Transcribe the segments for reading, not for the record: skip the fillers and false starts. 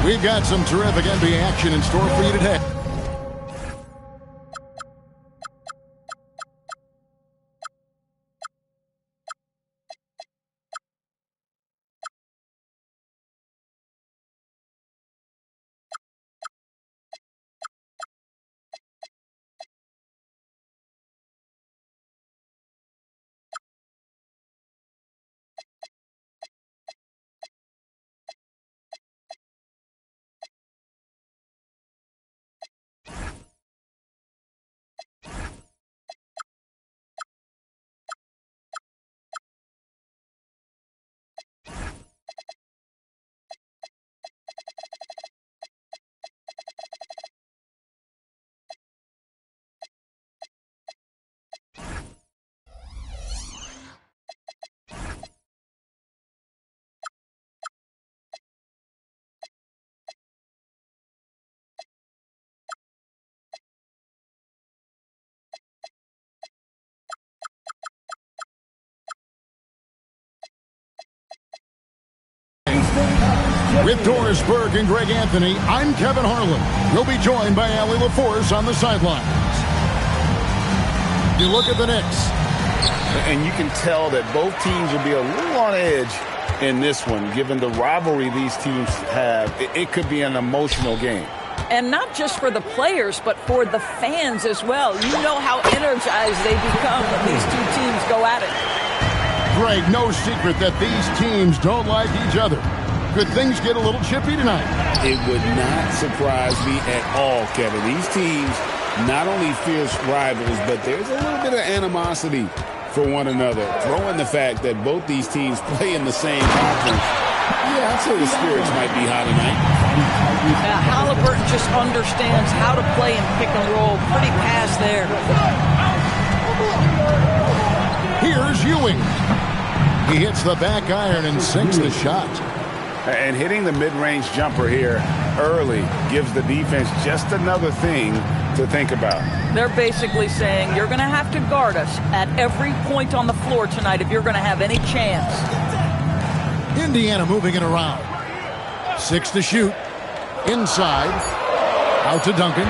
We've got some terrific NBA action in store for you today. With Doris Burke and Greg Anthony, I'm Kevin Harlan. We'll be joined by Allie LaForce on the sidelines. You look at the Knicks. And you can tell that both teams will be a little on edge in this one, given the rivalry these teams have. It could be an emotional game. And not just for the players, but for the fans as well. You know how energized they become when these two teams go at it. Greg, no secret that these teams don't like each other. Could things get a little chippy tonight? It would not surprise me at all, Kevin. These teams not only fierce rivals, but there's a little bit of animosity for one another. Throw in the fact that both these teams play in the same conference. Yeah, I'd say the spirits might be high tonight. Halliburton just understands how to play and pick and roll. Pretty pass there. Here's Ewing. He hits the back iron and sinks the shot. And hitting the mid-range jumper here early gives the defense just another thing to think about. They're basically saying you're going to have to guard us at every point on the floor tonight if you're going to have any chance. Indiana moving it around. 6 to shoot. Inside. Out to Duncan.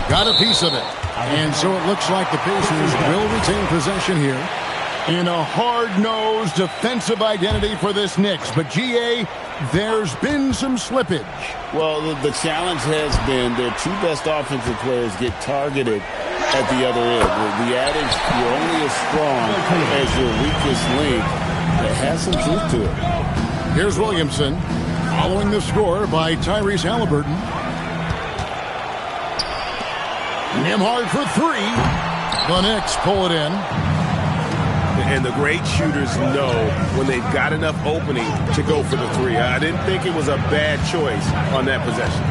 Got a piece of it. And so it looks like the Pacers will retain possession here. In a hard-nosed defensive identity for this Knicks. But, G.A., there's been some slippage. Well, the challenge has been their two best offensive players get targeted at the other end. The adage, you're only as strong as your weakest link, that has some truth to it. Here's Williamson following the score by Tyrese Halliburton. Nembhard for 3. The Knicks pull it in. And the great shooters know when they've got enough opening to go for the 3. I didn't think it was a bad choice on that possession.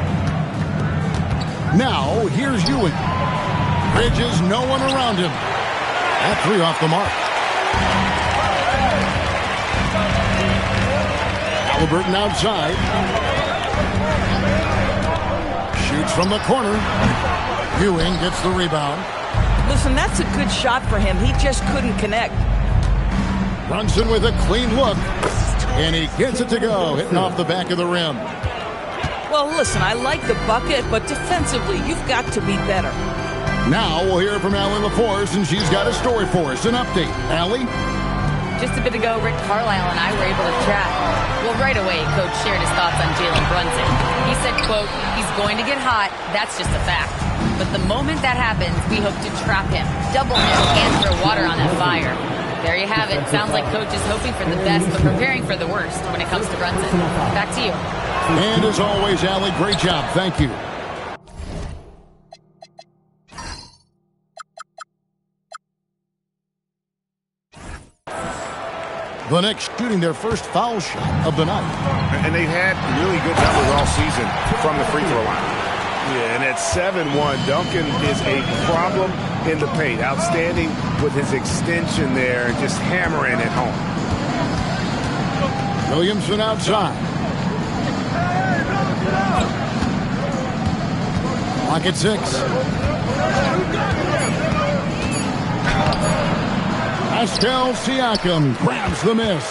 Now, here's Ewing. Bridges, no one around him. That 3 off the mark. Halliburton outside. Shoots from the corner. Ewing gets the rebound. Listen, that's a good shot for him. He just couldn't connect. Brunson with a clean look. And he gets it to go, hitting off the back of the rim. Well, listen, I like the bucket, but defensively, you've got to be better. Now we'll hear from Allie LaForce, and she's got a story for us. An update. Allie? Just a bit ago, Rick Carlisle and I were able to chat. Well, right away, Coach shared his thoughts on Jalen Brunson. He said, quote, he's going to get hot. That's just a fact. But the moment that happens, we hope to trap him, double him, and throw water on that fire. There you have it. Sounds like Coach is hoping for the best, but preparing for the worst when it comes to Brunson. Back to you. And as always, Allie, great job. Thank you. The Knicks shooting their first foul shot of the night. And they've had really good numbers all season from the free throw line. Yeah, and at 7-1, Duncan is a problem in the paint. Outstanding with his extension there and just hammering it home. Williamson outside. Clock at 6. Pascal Siakam grabs the miss.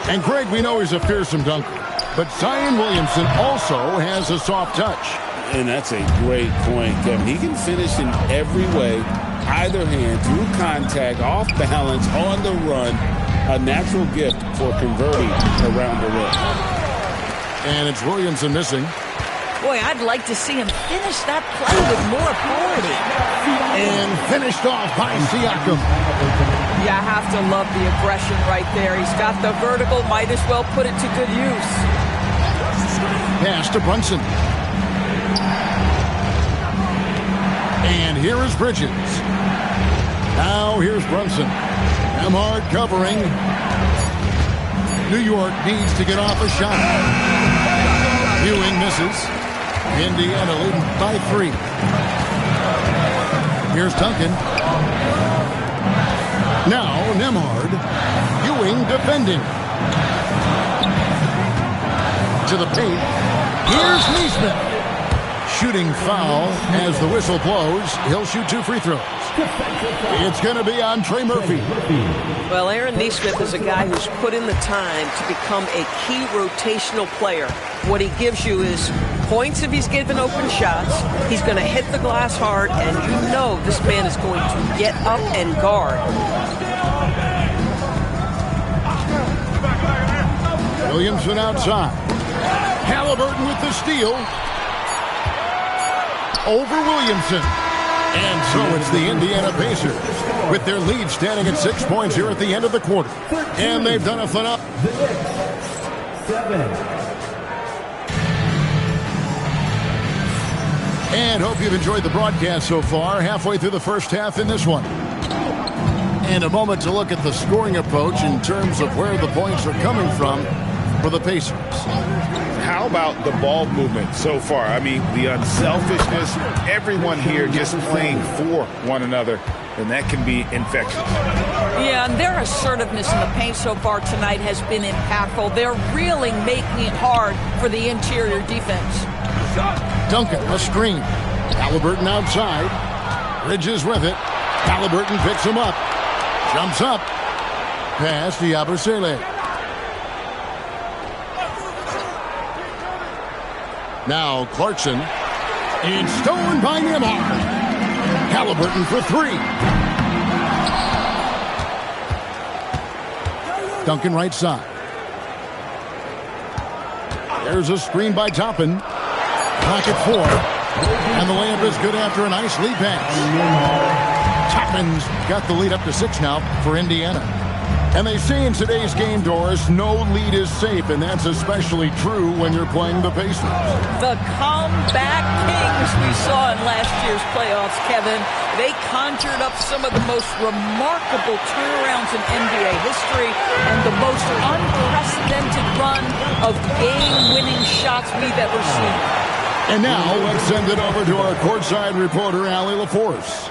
And Greg, we know he's a fearsome dunker, but Zion Williamson also has a soft touch. And that's a great point, Kevin. He can finish in every way, either hand, through contact, off balance, on the run. A natural gift for converting around the rim. And it's Williamson missing. Boy, I'd like to see him finish that play with more authority. And finished off by Siakam. You have to love the aggression right there. He's got the vertical, might as well put it to good use. Pass to Brunson. And here is Bridges. Now here's Brunson. Nembhard covering. New York needs to get off a shot. Ewing misses. Indiana leading by 3. Here's Duncan. Now Nembhard. Ewing defending. To the paint. Here's Neesmith. Shooting foul as the whistle blows. He'll shoot 2 free throws. It's going to be on Trey Murphy. Well, Aaron Neesmith is a guy who's put in the time to become a key rotational player. What he gives you is points if he's given open shots. He's going to hit the glass hard, and you know this man is going to get up and guard. Williamson outside. Halliburton with the steal. Over Williamson. And so it's the Indiana Pacers with their lead standing at 6 points here at the end of the quarter. And they've done a phenomenal. And hope you've enjoyed the broadcast so far. Halfway through the first half in this one. And a moment to look at the scoring approach in terms of where the points are coming from for the Pacers. How about the ball movement so far? I mean, the unselfishness, everyone here just playing for one another, and that can be infectious. Yeah, and their assertiveness in the paint so far tonight has been impactful. They're really making it hard for the interior defense. Duncan, a screen. Halliburton outside. Bridges with it. Halliburton picks him up. Jumps up. Pass to Yabusele. Now Clarkson. It's stolen by Nembhard. Halliburton for 3. Duncan right side. There's a screen by Toppin. Pocket 4. And the layup is good after a nice lead pass. Toppin's got the lead up to 6 now for Indiana. And they say in today's game, Doris, no lead is safe, and that's especially true when you're playing the Pacers. The comeback kings we saw in last year's playoffs, Kevin. They conjured up some of the most remarkable turnarounds in NBA history and the most unprecedented run of game-winning shots we've ever seen. And now let's send it over to our courtside reporter, Allie LaForce.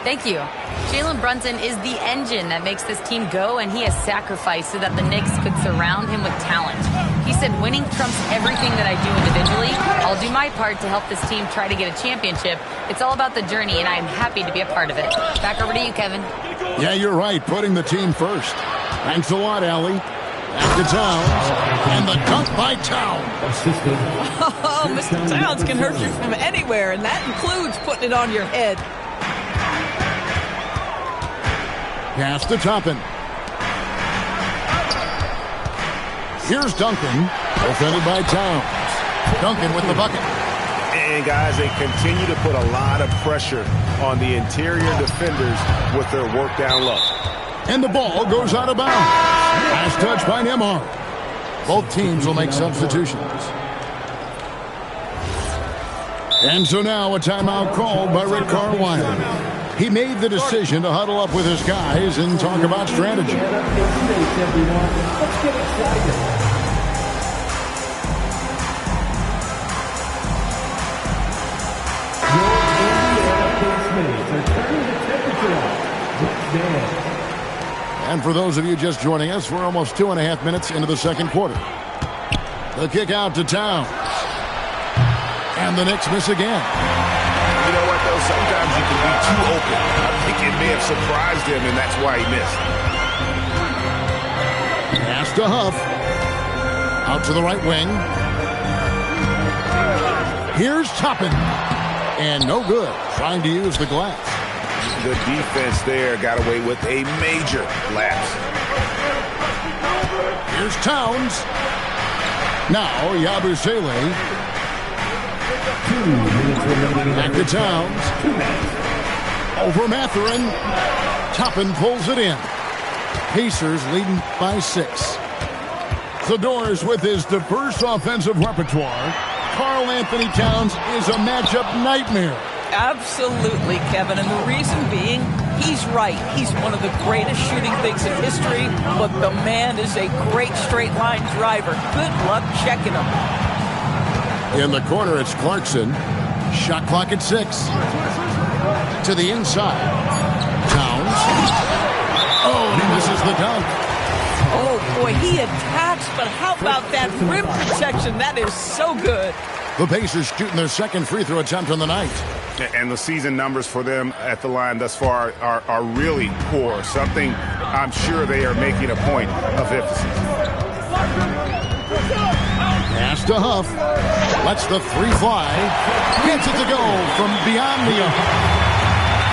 Thank you. Jalen Brunson is the engine that makes this team go, and he has sacrificed so that the Knicks could surround him with talent. He said, winning trumps everything that I do individually. I'll do my part to help this team try to get a championship. It's all about the journey, and I'm happy to be a part of it. Back over to you, Kevin. Yeah, you're right, putting the team first. Thanks a lot, Allie. Back to Towns, and the dunk by Towns. Oh, Mr. Towns can hurt you from anywhere, and that includes putting it on your head. Pass to Toppin. Here's Duncan, defended by Towns. Duncan with the bucket. And, guys, they continue to put a lot of pressure on the interior defenders with their work down low. And the ball goes out of bounds. Last touch by Nembhard. Both teams will make substitutions. And so now a timeout called by Rick Carlisle. He made the decision to huddle up with his guys and talk about strategy. And for those of you just joining us, we're almost 2.5 minutes into the second quarter. The kick out to Towns. And the Knicks miss again. You know what, though? Sometimes you can be too open. I think it may have surprised him, and that's why he missed. Pass to Huff. Out to the right wing. Here's Toppin. And no good. Trying to use the glass. The defense there got away with a major lapse. Here's Towns. Now Yabusele. Back to Towns. Over Mathurin. Toppin pulls it in. Pacers leading by 6. The Doors with his diverse offensive repertoire. Karl Anthony Towns is a matchup nightmare. Absolutely, Kevin. And the reason being, he's right. He's one of the greatest shooting bigs in history, but the man is a great straight line driver. Good luck checking him. In the corner, it's Clarkson. Shot clock at 6. To the inside. Towns. Oh, and he misses the dunk. Oh, boy, he attacks, but how about that rim protection? That is so good. The Pacers shooting their second free throw attempt on the night. And the season numbers for them at the line thus far are really poor. Something I'm sure they are making a point of emphasis. Pass to Huff. Lets the 3 fly. Gets it to go from beyond the arc.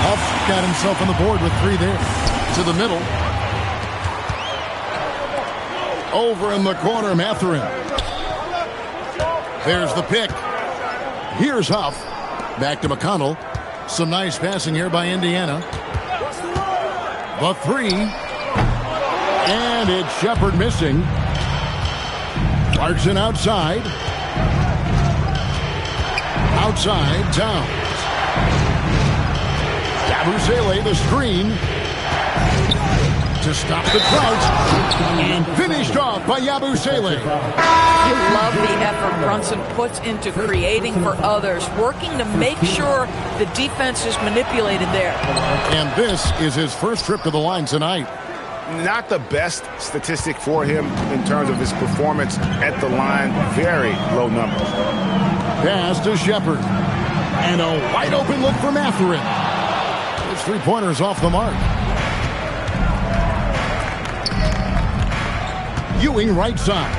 Huff got himself on the board with 3 there. To the middle. Over in the corner, Mathurin. There's the pick. Here's Huff. Back to McConnell. Some nice passing here by Indiana. The 3. And it's Shepard missing. Clarkson outside. Outside, Towns. Yabusele, the screen. To stop the Trout. And finished off by Yabusele. You love the effort Brunson puts into creating for others, working to make sure the defense is manipulated there. And this is his first trip to the line tonight. Not the best statistic for him in terms of his performance at the line. Very low numbers. Pass to Shepard. And a wide open look for Mathurin. His 3-pointers off the mark. Ewing right side.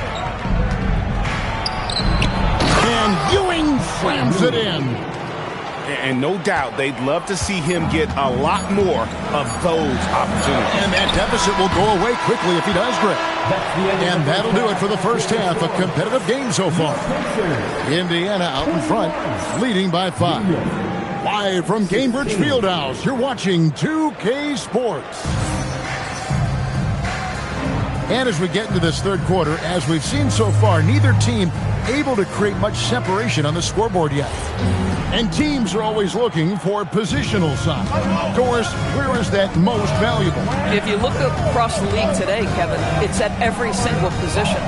And Ewing slams it in. And no doubt they'd love to see him get a lot more of those opportunities. And that deficit will go away quickly if he does, Greg. And that'll do it for the first half. A competitive game so far. Indiana out in front, leading by 5. Live from Cambridge Fieldhouse, you're watching 2K Sports. And as we get into this third quarter, as we've seen so far, neither team able to create much separation on the scoreboard yet. And teams are always looking for positional size. Doris, where is that most valuable? If you look across the league today, Kevin, it's at every single position.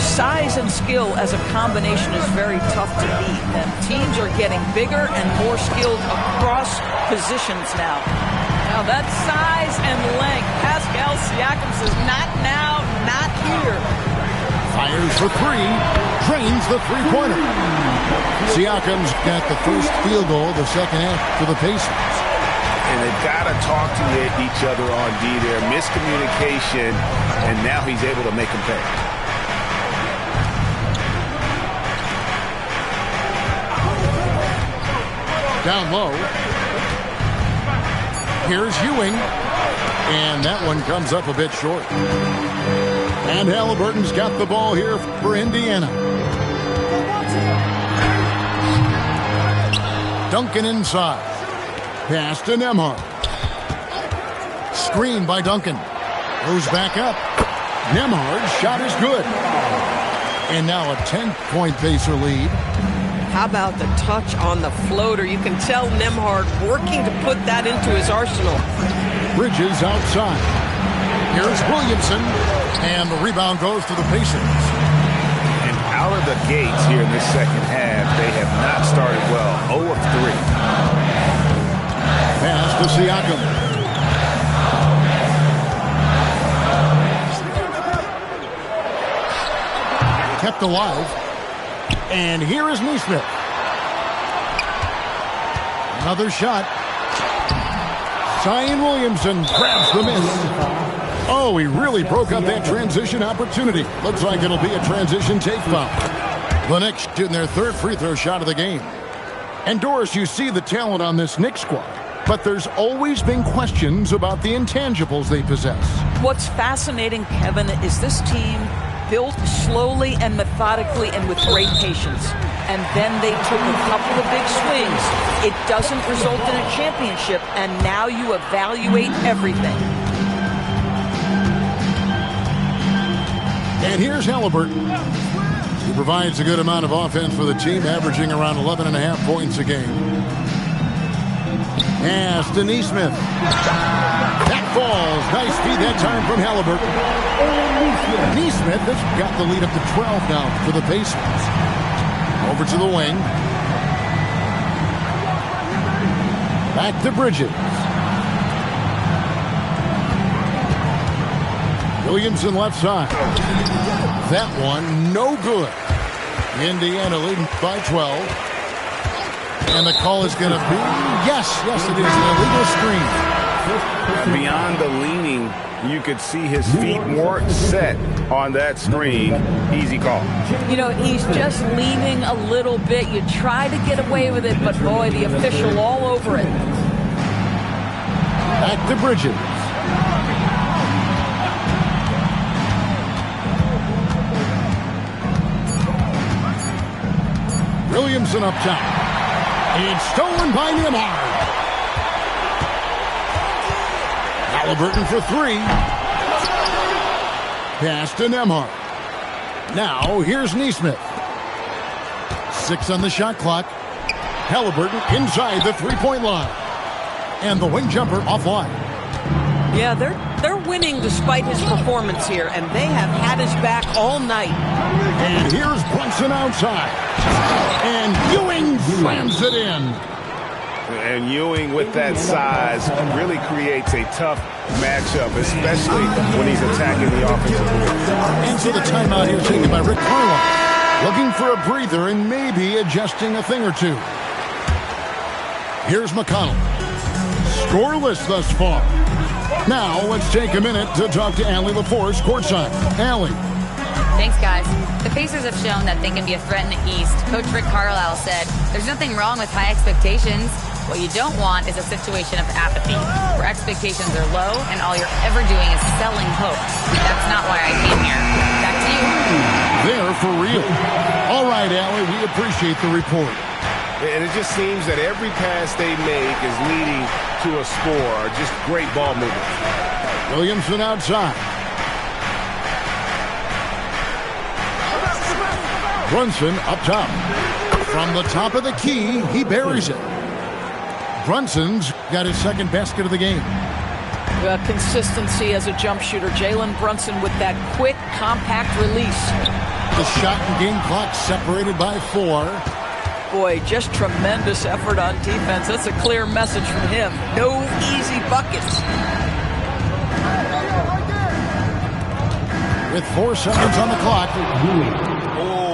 Size and skill as a combination is very tough to beat. And teams are getting bigger and more skilled across positions now. Now that size and length, Pascal Siakam says, not now, not here. Fires for 3, drains the 3-pointer. Siakam's got the first field goal of the second half for the Pacers. And they've got to talk to each other on D there. Miscommunication, and now he's able to make them pay. Down low. Here's Ewing. And that one comes up a bit short. And Halliburton's got the ball here for Indiana. Duncan inside. Pass to Nembhard. Screen by Duncan. Goes back up. Nembhard's shot is good. And now a 10-point Pacer lead. How about the touch on the floater? You can tell Nembhard working to put that into his arsenal. Bridges outside. Here's Williamson. And the rebound goes to the Pacers. And out of the gates here in this second half, they have not started well. 0 of 3. Pass to Siakam. Kept alive. And here is Neesmith. Another shot. Zion Williamson grabs the miss. Oh, Oh, he really broke up that transition opportunity. Looks like it'll be a transition take foul. The Knicks shooting their third free throw shot of the game. And Doris, you see the talent on this Knicks squad, but there's always been questions about the intangibles they possess. What's fascinating, Kevin, is this team built slowly and methodically and with great patience. And then they took a couple of big swings. It doesn't result in a championship, and now you evaluate everything. And here's Halliburton. He provides a good amount of offense for the team, averaging around 11.5 points a game. Pass to Neesmith. That falls. Nice feed that time from Halliburton. Neesmith has got the lead up to 12 now for the Pacers. Over to the wing. Back to Bridges. Williamson left side. That one, no good. Indiana leading by 12. And the call is going to be, yes, it is an illegal screen. Beyond the leaning, you could see his feet weren't set on that screen. Easy call. You know, he's just leaning a little bit. You try to get away with it, but boy, the official all over it. Back to Bridges. Williamson up top. It's stolen by Nembhard. Halliburton for three. Pass to Nembhard. Now here's Neesmith. 6 on the shot clock. Halliburton inside the three-point line. And the wing jumper offline. Yeah, they're winning despite his performance here, and they have had his back all night. And here's Brunson outside. And Ewing slams it in. And Ewing with that size really creates a tough matchup, especially when he's attacking the offensive board. And so the timeout here taken by Rick Carlisle. Looking for a breather and maybe adjusting a thing or two. Here's McConnell. Scoreless thus far. Now let's take a minute to talk to Allie LaForce courtside. Allie. Thanks, guys. The Pacers have shown that they can be a threat in the East. Coach Rick Carlisle said, there's nothing wrong with high expectations. What you don't want is a situation of apathy, where expectations are low and all you're ever doing is selling hope. That's not why I came here. Back to you. They're for real. All right, Allie, we appreciate the report. And it just seems that every pass they make is leading to a score. Just great ball movement. Williamson outside. Brunson up top. From the top of the key, he buries it. Brunson's got his second basket of the game. Well, consistency as a jump shooter. Jalen Brunson with that quick, compact release. The shot and game clock separated by 4. Boy, just tremendous effort on defense. That's a clear message from him. No easy buckets. With 4 seconds on the clock.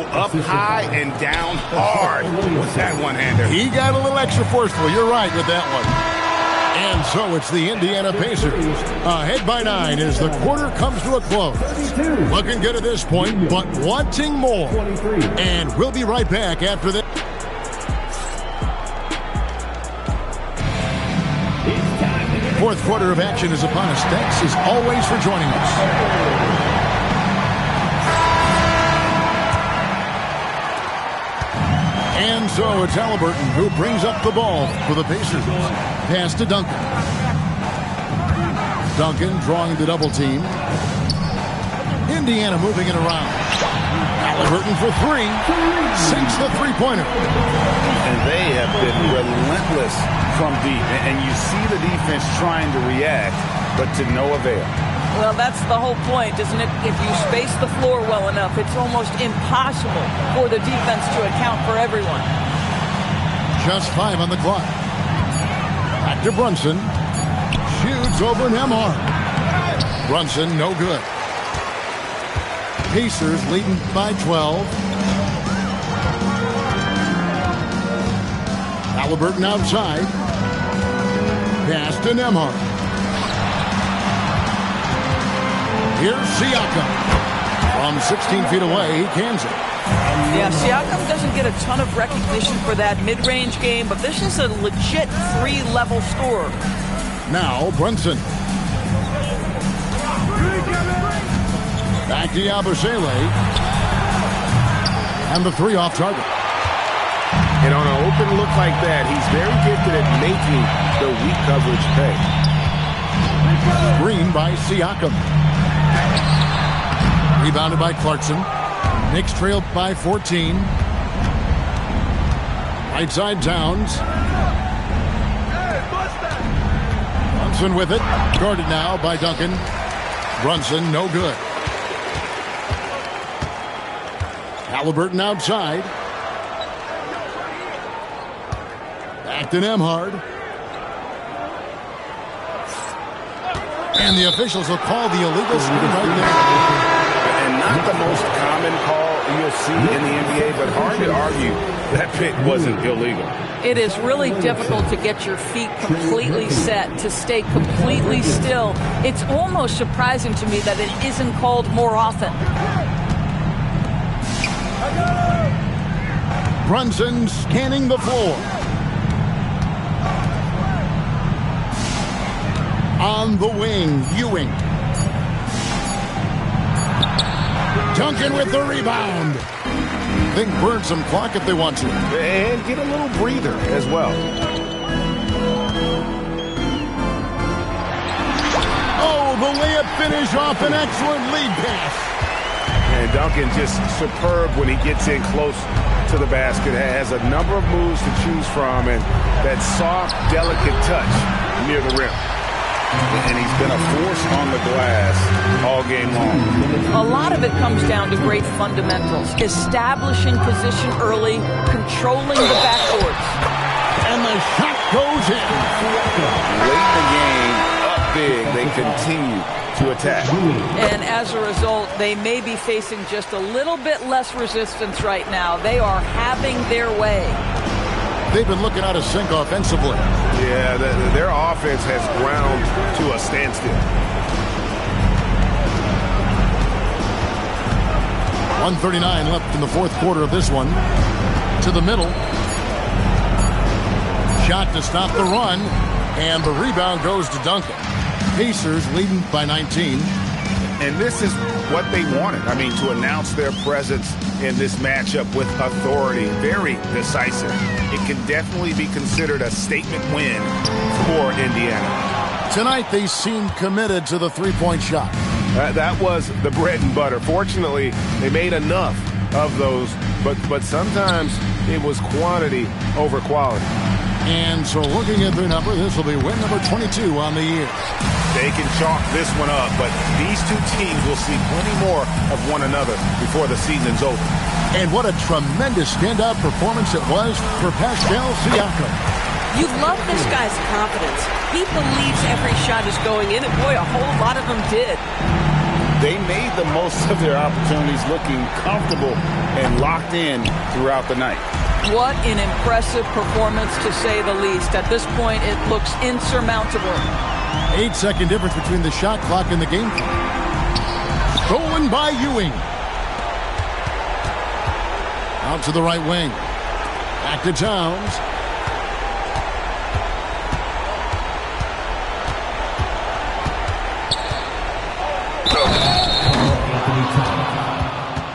Up high and down hard with that one-hander. He got a little extra forceful. You're right with that one. And so it's the Indiana Pacers ahead by 9 as the quarter comes to a close. Looking good at this point, but wanting more. And we'll be right back after this. Fourth quarter of action is upon us. Thanks as always for joining us. And so it's Halliburton who brings up the ball for the Pacers. Pass to Duncan. Duncan drawing the double team. Indiana moving it around. Halliburton for 3. Sinks the three-pointer. And they have been relentless from deep. And you see the defense trying to react, but to no avail. Well, that's the whole point, isn't it? If you space the floor well enough, it's almost impossible for the defense to account for everyone. Just 5 on the clock. Back to Brunson. Shoots over Nembhard. Brunson, no good. Pacers leading by 12. Halliburton outside. Pass to Nembhard. Here's Siakam. From 16 feet away, he cans it. Yeah, Siakam doesn't get a ton of recognition for that mid-range game, but this is a legit 3-level score. Now, Brunson. Back to Yabusele. And the 3 off target. And on an open look like that, he's very gifted at making the weak coverage pay. Green by Siakam. Rebounded by Clarkson. Knicks trailed by 14. Right side Towns. Brunson with it. Guarded now by Duncan. Brunson, no good. Halliburton outside. Back to Nembhard. And the officials will call the illegal screen right there. And not the most common call you'll see in the NBA, but hard to argue that pick wasn't illegal. It is really difficult to get your feet completely set, to stay completely still. It's almost surprising to me that it isn't called more often. Brunson scanning the floor. On the wing, Ewing. Duncan with the rebound. They can burn some clock if they want to. And get a little breather as well. Oh, the layup finish off an excellent lead pass. And Duncan just superb when he gets in close to the basket. Has a number of moves to choose from, and that soft, delicate touch near the rim. And he's been a force on the glass all game long. A lot of it comes down to great fundamentals. Establishing position early, controlling the backboards. And the shot goes in. Late in the game, up big, they continue to attack. And as a result, they may be facing just a little bit less resistance right now. They are having their way. They've been looking out of sync offensively. Yeah, their offense has ground to a standstill. 1:39 left in the fourth quarter of this one. To the middle. Shot to stop the run. And the rebound goes to Duncan. Pacers leading by 19. And this is what they wanted. I mean, to announce their presence in this matchup with authority. Very decisive. It can definitely be considered a statement win for Indiana. Tonight, they seem committed to the three-point shot. That was the bread and butter. Fortunately, they made enough of those, but sometimes it was quantity over quality. And so looking at their number, this will be win number 22 on the year. They can chalk this one up, but these two teams will see plenty more of one another before the season's over. And what a tremendous standout performance it was for Pascal Siakam. You love this guy's confidence. He believes every shot is going in, and boy, a whole lot of them did. They made the most of their opportunities, looking comfortable and locked in throughout the night. What an impressive performance, to say the least. At this point, it looks insurmountable. 8-second difference between the shot clock and the game clock. Stolen by Ewing. Out to the right wing. Back to Towns.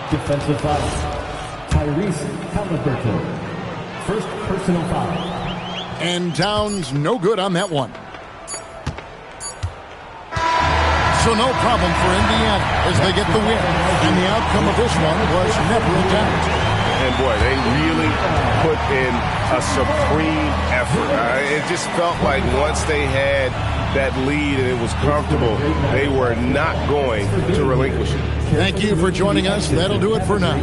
Defensive foul. Tyrese Halliburton. First personal foul. And Towns no good on that one. So no problem for Indiana as they get the win. And the outcome of this one was never a doubt. And boy, they really put in a supreme effort. It just felt like once they had that lead and it was comfortable, they were not going to relinquish it. Thank you for joining us. That'll do it for now.